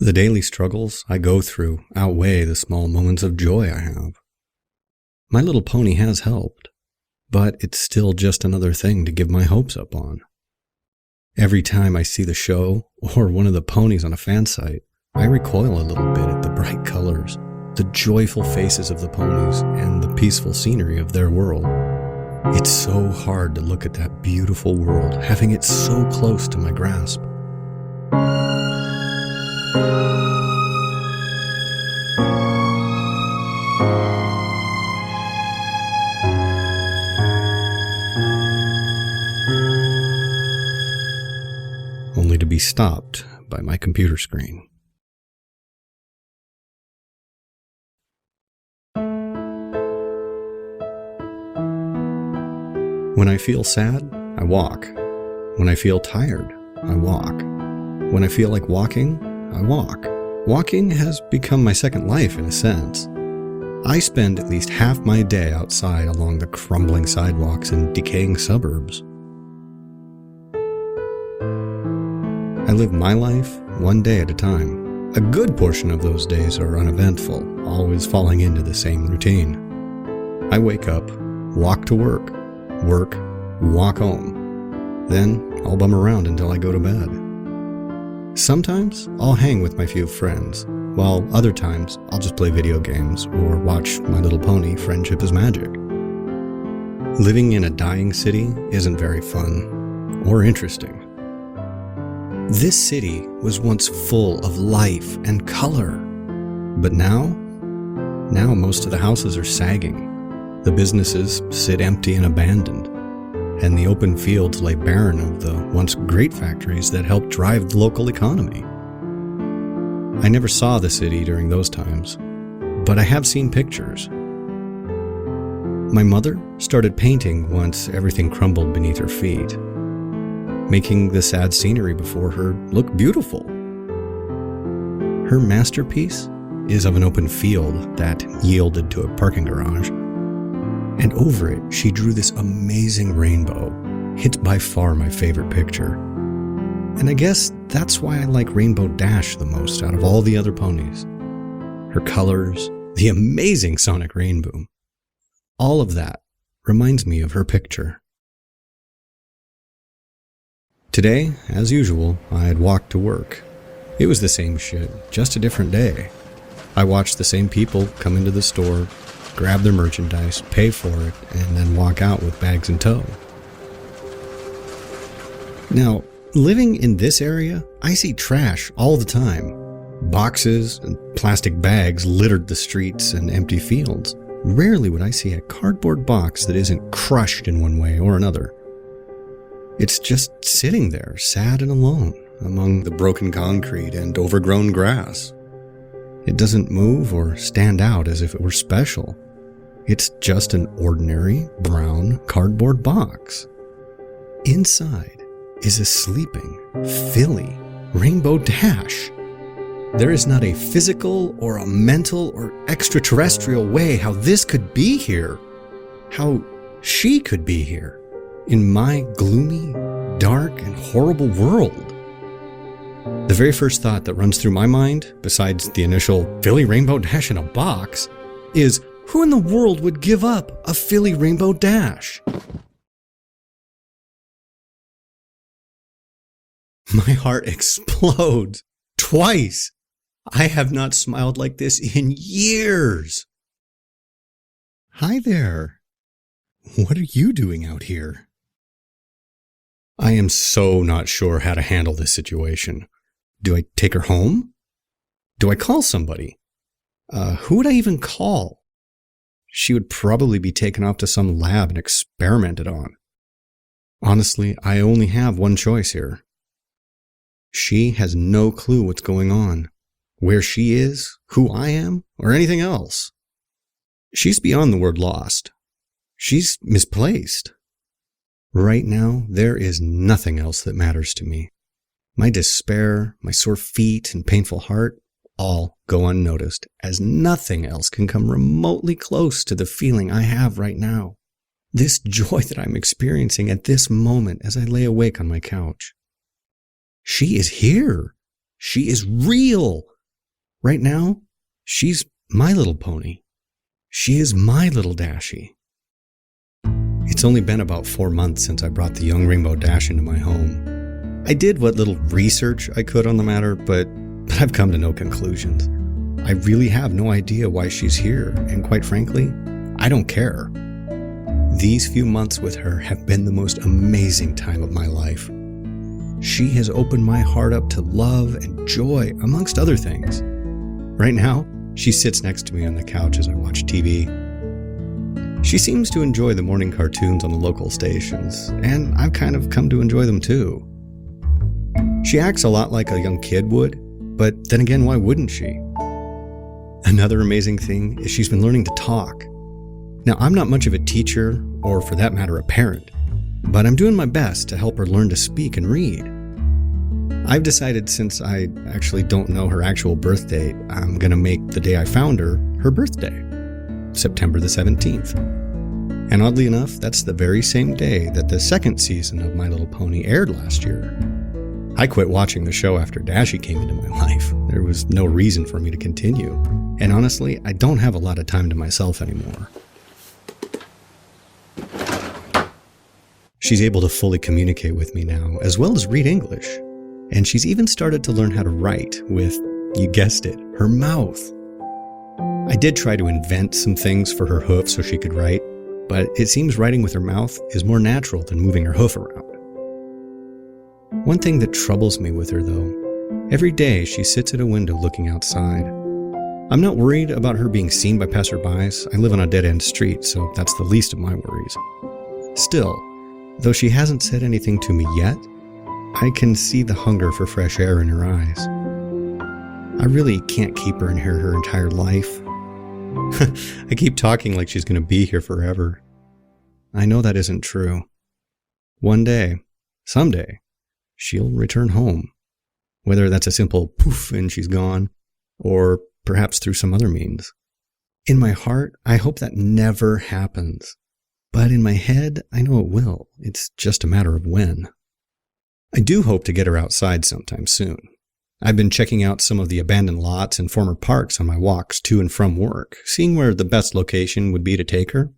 The daily struggles I go through outweigh the small moments of joy I have. My little pony has helped, but it's still just another thing to give my hopes up on. Every time I see the show or one of the ponies on a fan site, I recoil a little bit at the bright colors, the joyful faces of the ponies, and the peaceful scenery of their world. It's so hard to look at that beautiful world, having it so close to my grasp. Only to be stopped by my computer screen. When I feel sad, I walk. When I feel tired, I walk. When I feel like walking, I walk. Walking has become my second life in a sense. I spend at least half my day outside along the crumbling sidewalks in decaying suburbs. I live my life one day at a time. A good portion of those days are uneventful, always falling into the same routine. I wake up, walk to work, walk home. Then I'll bum around until I go to bed. Sometimes I'll hang with my few friends, while other times I'll just play video games or watch My Little Pony: Friendship is Magic. Living in a dying city isn't very fun or interesting. This city was once full of life and color, but now most of the houses are sagging. The businesses sit empty and abandoned, and the open fields lay barren of the once great factories that helped drive the local economy. I never saw the city during those times, but I have seen pictures. My mother started painting once everything crumbled beneath her feet, making the sad scenery before her look beautiful. Her masterpiece is of an open field that yielded to a parking garage, and over it she drew this amazing rainbow. It's by far my favorite picture, and I guess that's why I like Rainbow Dash the most out of all the other ponies. Her colors, the amazing sonic rain boom, all of that reminds me of her picture. Today, as usual, I had walked to work. It was the same shit, just a different day. I watched the same people come into the store, grab their merchandise, pay for it, and then walk out with bags in tow. Now, living in this area, I see trash all the time. Boxes and plastic bags littered the streets and empty fields. Rarely would I see a cardboard box that isn't crushed in one way or another. It's just sitting there, sad and alone, among the broken concrete and overgrown grass. It doesn't move or stand out as if it were special. It's just an ordinary brown cardboard box. Inside is a sleeping, filly Rainbow Dash. There is not a physical or a mental or extraterrestrial way how this could be here, how she could be here, in my gloomy, dark, and horrible world. The very first thought that runs through my mind, besides the initial filly Rainbow Dash in a box, is who in the world would give up a filly Rainbow Dash? My heart explodes. Twice. I have not smiled like this in years. Hi there. What are you doing out here? I am so not sure how to handle this situation. Do I take her home? Do I call somebody? Who would I even call? She would probably be taken off to some lab and experimented on. Honestly, I only have one choice here. She has no clue what's going on, where she is, who I am, or anything else. She's beyond the word lost. She's misplaced. Right now, there is nothing else that matters to me. My despair, my sore feet, and painful heart all go unnoticed, as nothing else can come remotely close to the feeling I have right now. This joy that I'm experiencing at this moment as I lay awake on my couch. She is here. She is real. Right now, she's my little pony. She is my Little Dashie. It's only been about 4 months since I brought the young rainbow dash into my home. I did what little research I could on the matter, but I've come to no conclusions. I really have no idea why she's here, and quite frankly, I don't care. These few months with her have been the most amazing time of my life. She has opened my heart up to love and joy, amongst other things. Right now, she sits next to me on the couch as I watch TV. She seems to enjoy the morning cartoons on the local stations, and I've kind of come to enjoy them too. She acts a lot like a young kid would, but then again, why wouldn't she? Another amazing thing is she's been learning to talk. Now, I'm not much of a teacher, or for that matter, a parent, but I'm doing my best to help her learn to speak and read. I've decided, since I actually don't know her actual birth date, I'm going to make the day I found her birthday, September the 17th. And oddly enough, that's the very same day that the second season of My Little Pony aired last year. I quit watching the show after Dashie came into my life. There was no reason for me to continue. And honestly, I don't have a lot of time to myself anymore. She's able to fully communicate with me now, as well as read English. And she's even started to learn how to write with, you guessed it, her mouth. I did try to invent some things for her hoof so she could write, but it seems writing with her mouth is more natural than moving her hoof around. One thing that troubles me with her, though, every day she sits at a window looking outside. I'm not worried about her being seen by passerbys. I live on a dead-end street, so that's the least of my worries. Still, though she hasn't said anything to me yet, I can see the hunger for fresh air in her eyes. I really can't keep her in here her entire life. I keep talking like she's going to be here forever. I know that isn't true. One day, someday, she'll return home. Whether that's a simple poof and she's gone, or perhaps through some other means. In my heart, I hope that never happens. But in my head, I know it will. It's just a matter of when. I do hope to get her outside sometime soon. I've been checking out some of the abandoned lots and former parks on my walks to and from work, seeing where the best location would be to take her.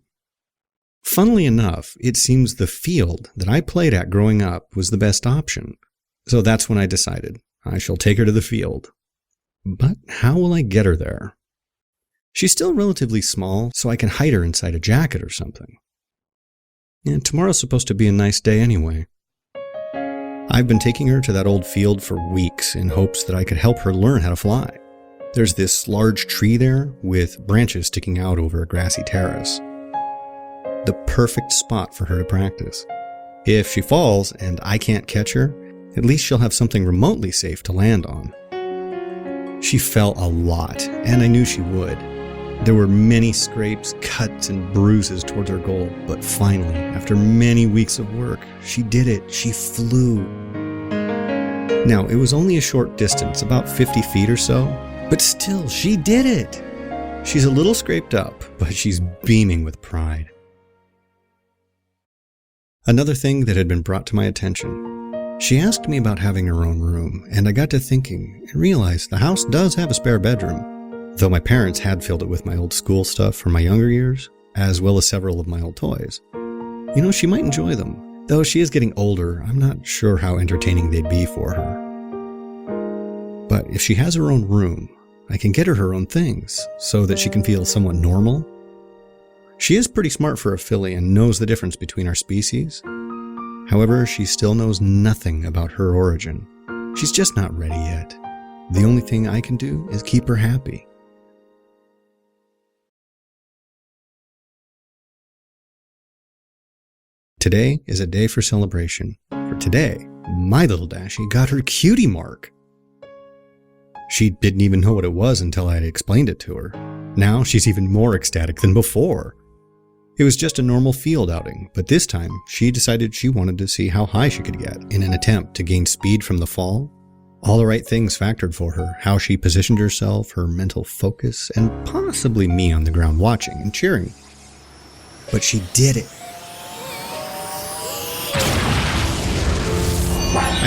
Funnily enough, it seems the field that I played at growing up was the best option. So that's when I decided I shall take her to the field. But how will I get her there? She's still relatively small, so I can hide her inside a jacket or something. And tomorrow's supposed to be a nice day anyway. I've been taking her to that old field for weeks in hopes that I could help her learn how to fly. There's this large tree there with branches sticking out over a grassy terrace. The perfect spot for her to practice. If she falls and I can't catch her, at least she'll have something remotely safe to land on. She fell a lot, and I knew she would. There were many scrapes, cuts, and bruises towards her goal, but finally, after many weeks of work, she did it. She flew. Now, it was only a short distance, about 50 feet or so, but still, she did it. She's a little scraped up, but she's beaming with pride. Another thing that had been brought to my attention. She asked me about having her own room, and I got to thinking and realized the house does have a spare bedroom. Though my parents had filled it with my old school stuff from my younger years, as well as several of my old toys. You know, she might enjoy them. Though she is getting older, I'm not sure how entertaining they'd be for her. But if she has her own room, I can get her own things, so that she can feel somewhat normal. She is pretty smart for a filly and knows the difference between our species. However, she still knows nothing about her origin. She's just not ready yet. The only thing I can do is keep her happy. Today is a day for celebration. For today, my Little Dashie got her cutie mark. She didn't even know what it was until I had explained it to her. Now she's even more ecstatic than before. It was just a normal field outing, but this time she decided she wanted to see how high she could get in an attempt to gain speed from the fall. All the right things factored for her, how she positioned herself, her mental focus, and possibly me on the ground watching and cheering. But she did it. I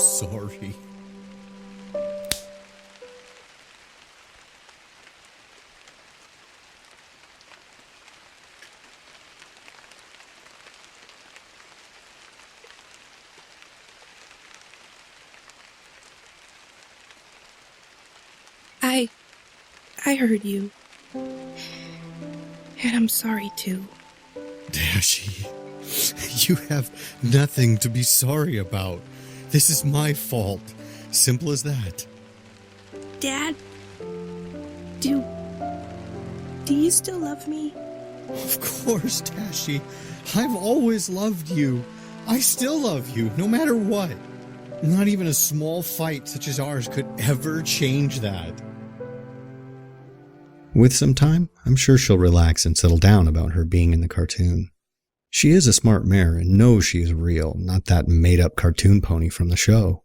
sorry. I heard you. And I'm sorry too. Dashie, you have nothing to be sorry about. This is my fault. Simple as that. Dad, do you still love me? Of course, Dashie. I've always loved you. I still love you, no matter what. Not even a small fight such as ours could ever change that. With some time, I'm sure she'll relax and settle down about her being in the cartoon. She is a smart mare and knows she is real, not that made-up cartoon pony from the show.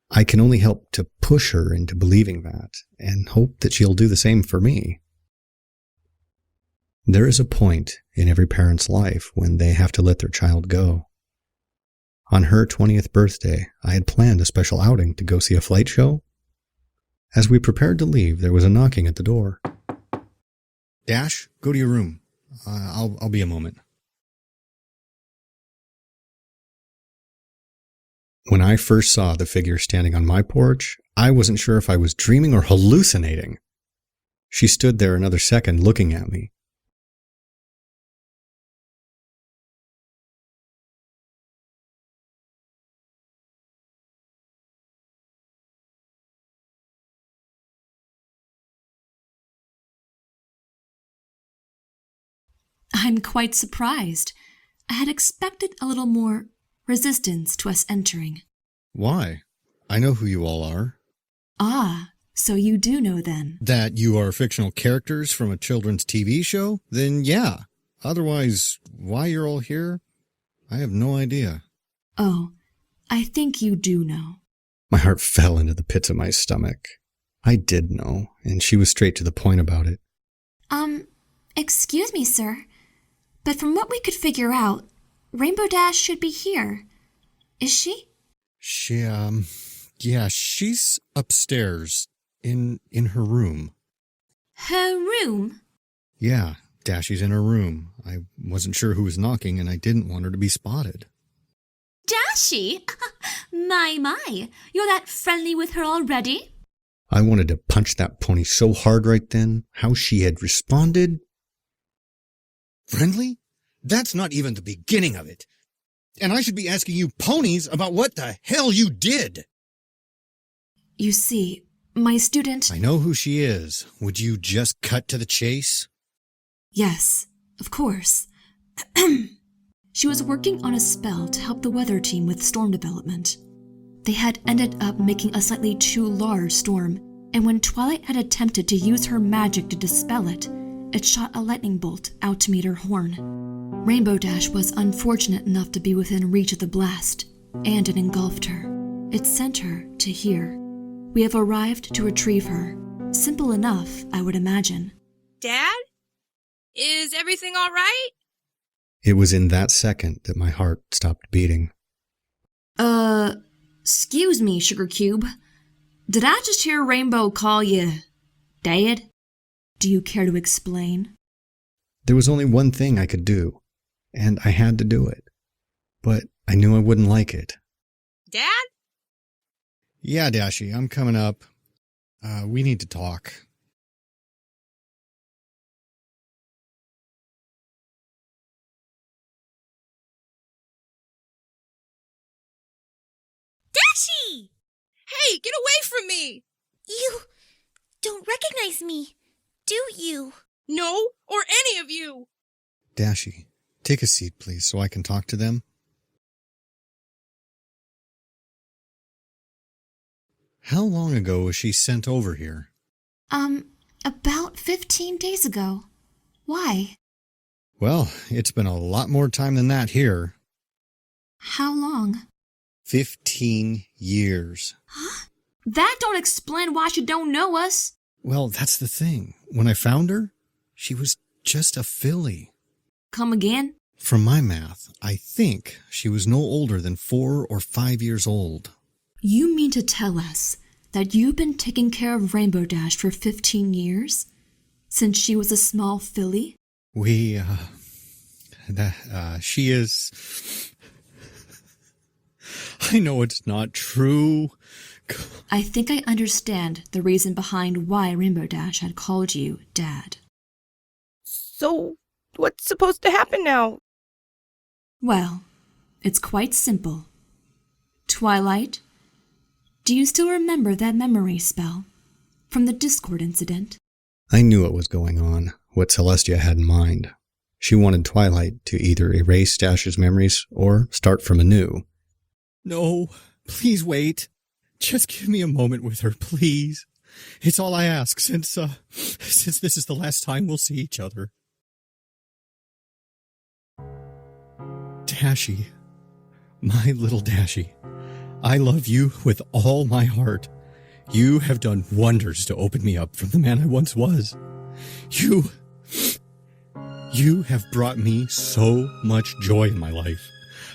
I can only help to push her into believing that, and hope that she'll do the same for me. There is a point in every parent's life when they have to let their child go. On her 20th birthday, I had planned a special outing to go see a flight show. As we prepared to leave, there was a knocking at the door. Dash, go to your room. I'll be a moment. When I first saw the figure standing on my porch, I wasn't sure if I was dreaming or hallucinating. She stood there another second looking at me. I'm quite surprised. I had expected a little more resistance to us entering. Why? I know who you all are. Ah, so you do know then. That you are fictional characters from a children's TV show? Then yeah. Otherwise, why you're all here? I have no idea. Oh, I think you do know. My heart fell into the pits of my stomach. I did know, and she was straight to the point about it. Excuse me, sir, but from what we could figure out, Rainbow Dash should be here. Is she? Yeah, she's upstairs, in her room. Her room? Yeah, Dashie's in her room. I wasn't sure who was knocking, and I didn't want her to be spotted. Dashie? My, you're that friendly with her already? I wanted to punch that pony so hard right then. How she had responded. Friendly? That's not even the beginning of it. And I should be asking you ponies about what the hell you did. You see, my student... I know who she is. Would you just cut to the chase? Yes, of course. She was working on a spell to help the weather team with storm development. They had ended up making a slightly too large storm, and when Twilight had attempted to use her magic to dispel it, it shot a lightning bolt out to meet her horn. Rainbow Dash was unfortunate enough to be within reach of the blast, and it engulfed her. It sent her to here. We have arrived to retrieve her. Simple enough, I would imagine. Dad? Is everything all right? It was in that second that my heart stopped beating. Excuse me, Sugar Cube. Did I just hear Rainbow call you Dad? Do you care to explain? There was only one thing I could do, and I had to do it. But I knew I wouldn't like it. Dad? Yeah, Dashie, I'm coming up. We need to talk. Dashie! Hey, get away from me! You don't recognize me, do you? No, or any of you! Dashie, take a seat, please, so I can talk to them. How long ago was she sent over here? About 15 days ago. Why? Well, it's been a lot more time than that here. How long? 15 years. Huh? That don't explain why she don't know us. Well, that's the thing. When I found her, she was just a filly. Come again? From my math, I think she was no older than 4 or 5 years old. You mean to tell us that you've been taking care of Rainbow Dash for 15 years? Since she was a small filly? She is... I know it's not true. I think I understand the reason behind why Rainbow Dash had called you Dad. So, what's supposed to happen now? Well, it's quite simple. Twilight, do you still remember that memory spell from the Discord incident? I knew what was going on, what Celestia had in mind. She wanted Twilight to either erase Dash's memories or start from anew. No, please wait. Just give me a moment with her, please. It's all I ask since this is the last time we'll see each other. Dashie, my little Dashie, I love you with all my heart. You have done wonders to open me up from the man I once was. You have brought me so much joy in my life.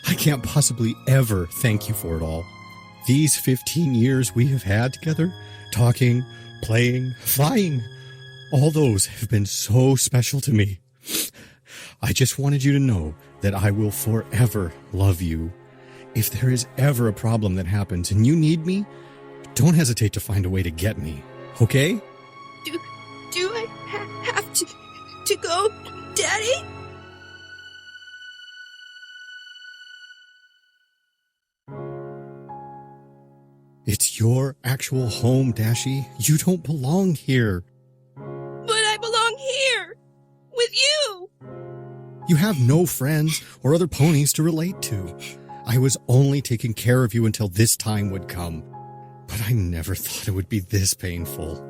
I can't possibly ever thank you for it all. These 15 years we have had together, talking, playing, flying, all those have been so special to me. I just wanted you to know that I will forever love you. If there is ever a problem that happens and you need me, don't hesitate to find a way to get me, okay? Do I have to go, Daddy? It's your actual home, Dashie. You don't belong here. But I belong here, with you. You have no friends or other ponies to relate to. I was only taking care of you until this time would come. But I never thought it would be this painful.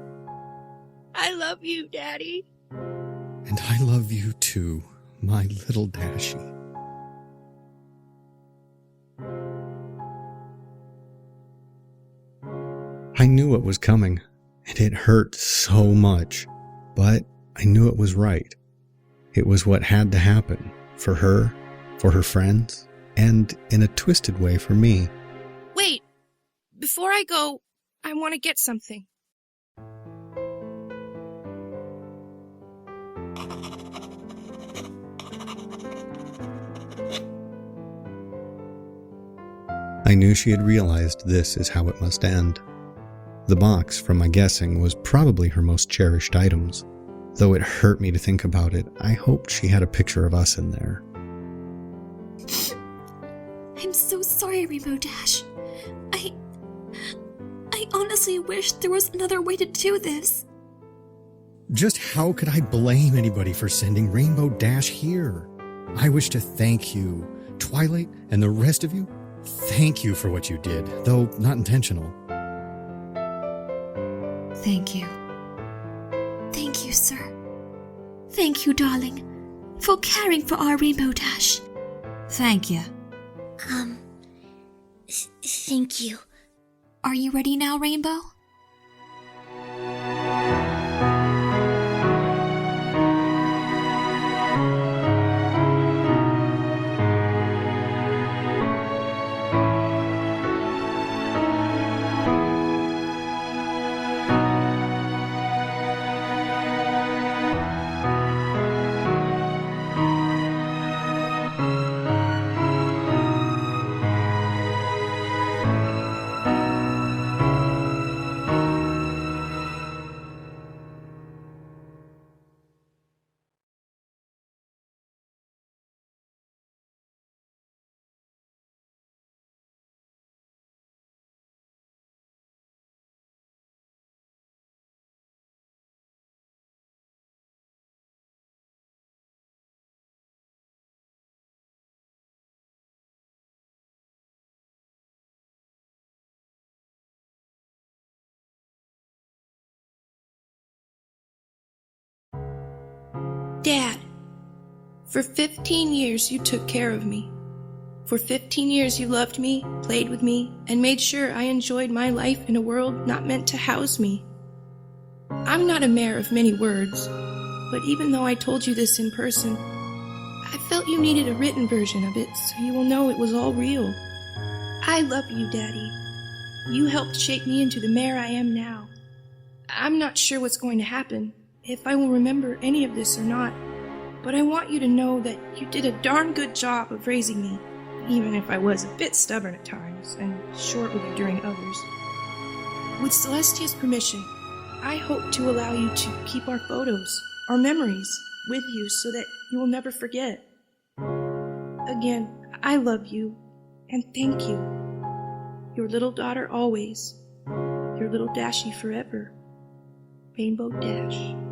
I love you, Daddy. And I love you too, my little Dashie. I knew what was coming, and it hurt so much, but I knew it was right. It was what had to happen, for her friends, and in a twisted way for me. Wait, before I go, I want to get something. I knew she had realized this is how it must end. The box, from my guessing, was probably her most cherished items. Though it hurt me to think about it, I hoped she had a picture of us in there. I'm so sorry, Rainbow Dash. I honestly wish there was another way to do this. Just how could I blame anybody for sending Rainbow Dash here? I wish to thank you, Twilight, and the rest of you. Thank you for what you did, though not intentional. Thank you. Thank you, sir. Thank you, darling, for caring for our Rainbow Dash. Thank you. Thank you. Are you ready now, Rainbow? Dad, for 15 years you took care of me. For 15 years you loved me, played with me, and made sure I enjoyed my life in a world not meant to house me. I'm not a mare of many words, but even though I told you this in person, I felt you needed a written version of it so you will know it was all real. I love you, Daddy. You helped shape me into the mare I am now. I'm not sure what's going to happen, if I will remember any of this or not, but I want you to know that you did a darn good job of raising me, even if I was a bit stubborn at times and short with you during others. With Celestia's permission, I hope to allow you to keep our photos, our memories, with you so that you will never forget. Again, I love you, and thank you. Your little daughter always, your little Dashie forever. Rainbow Dash.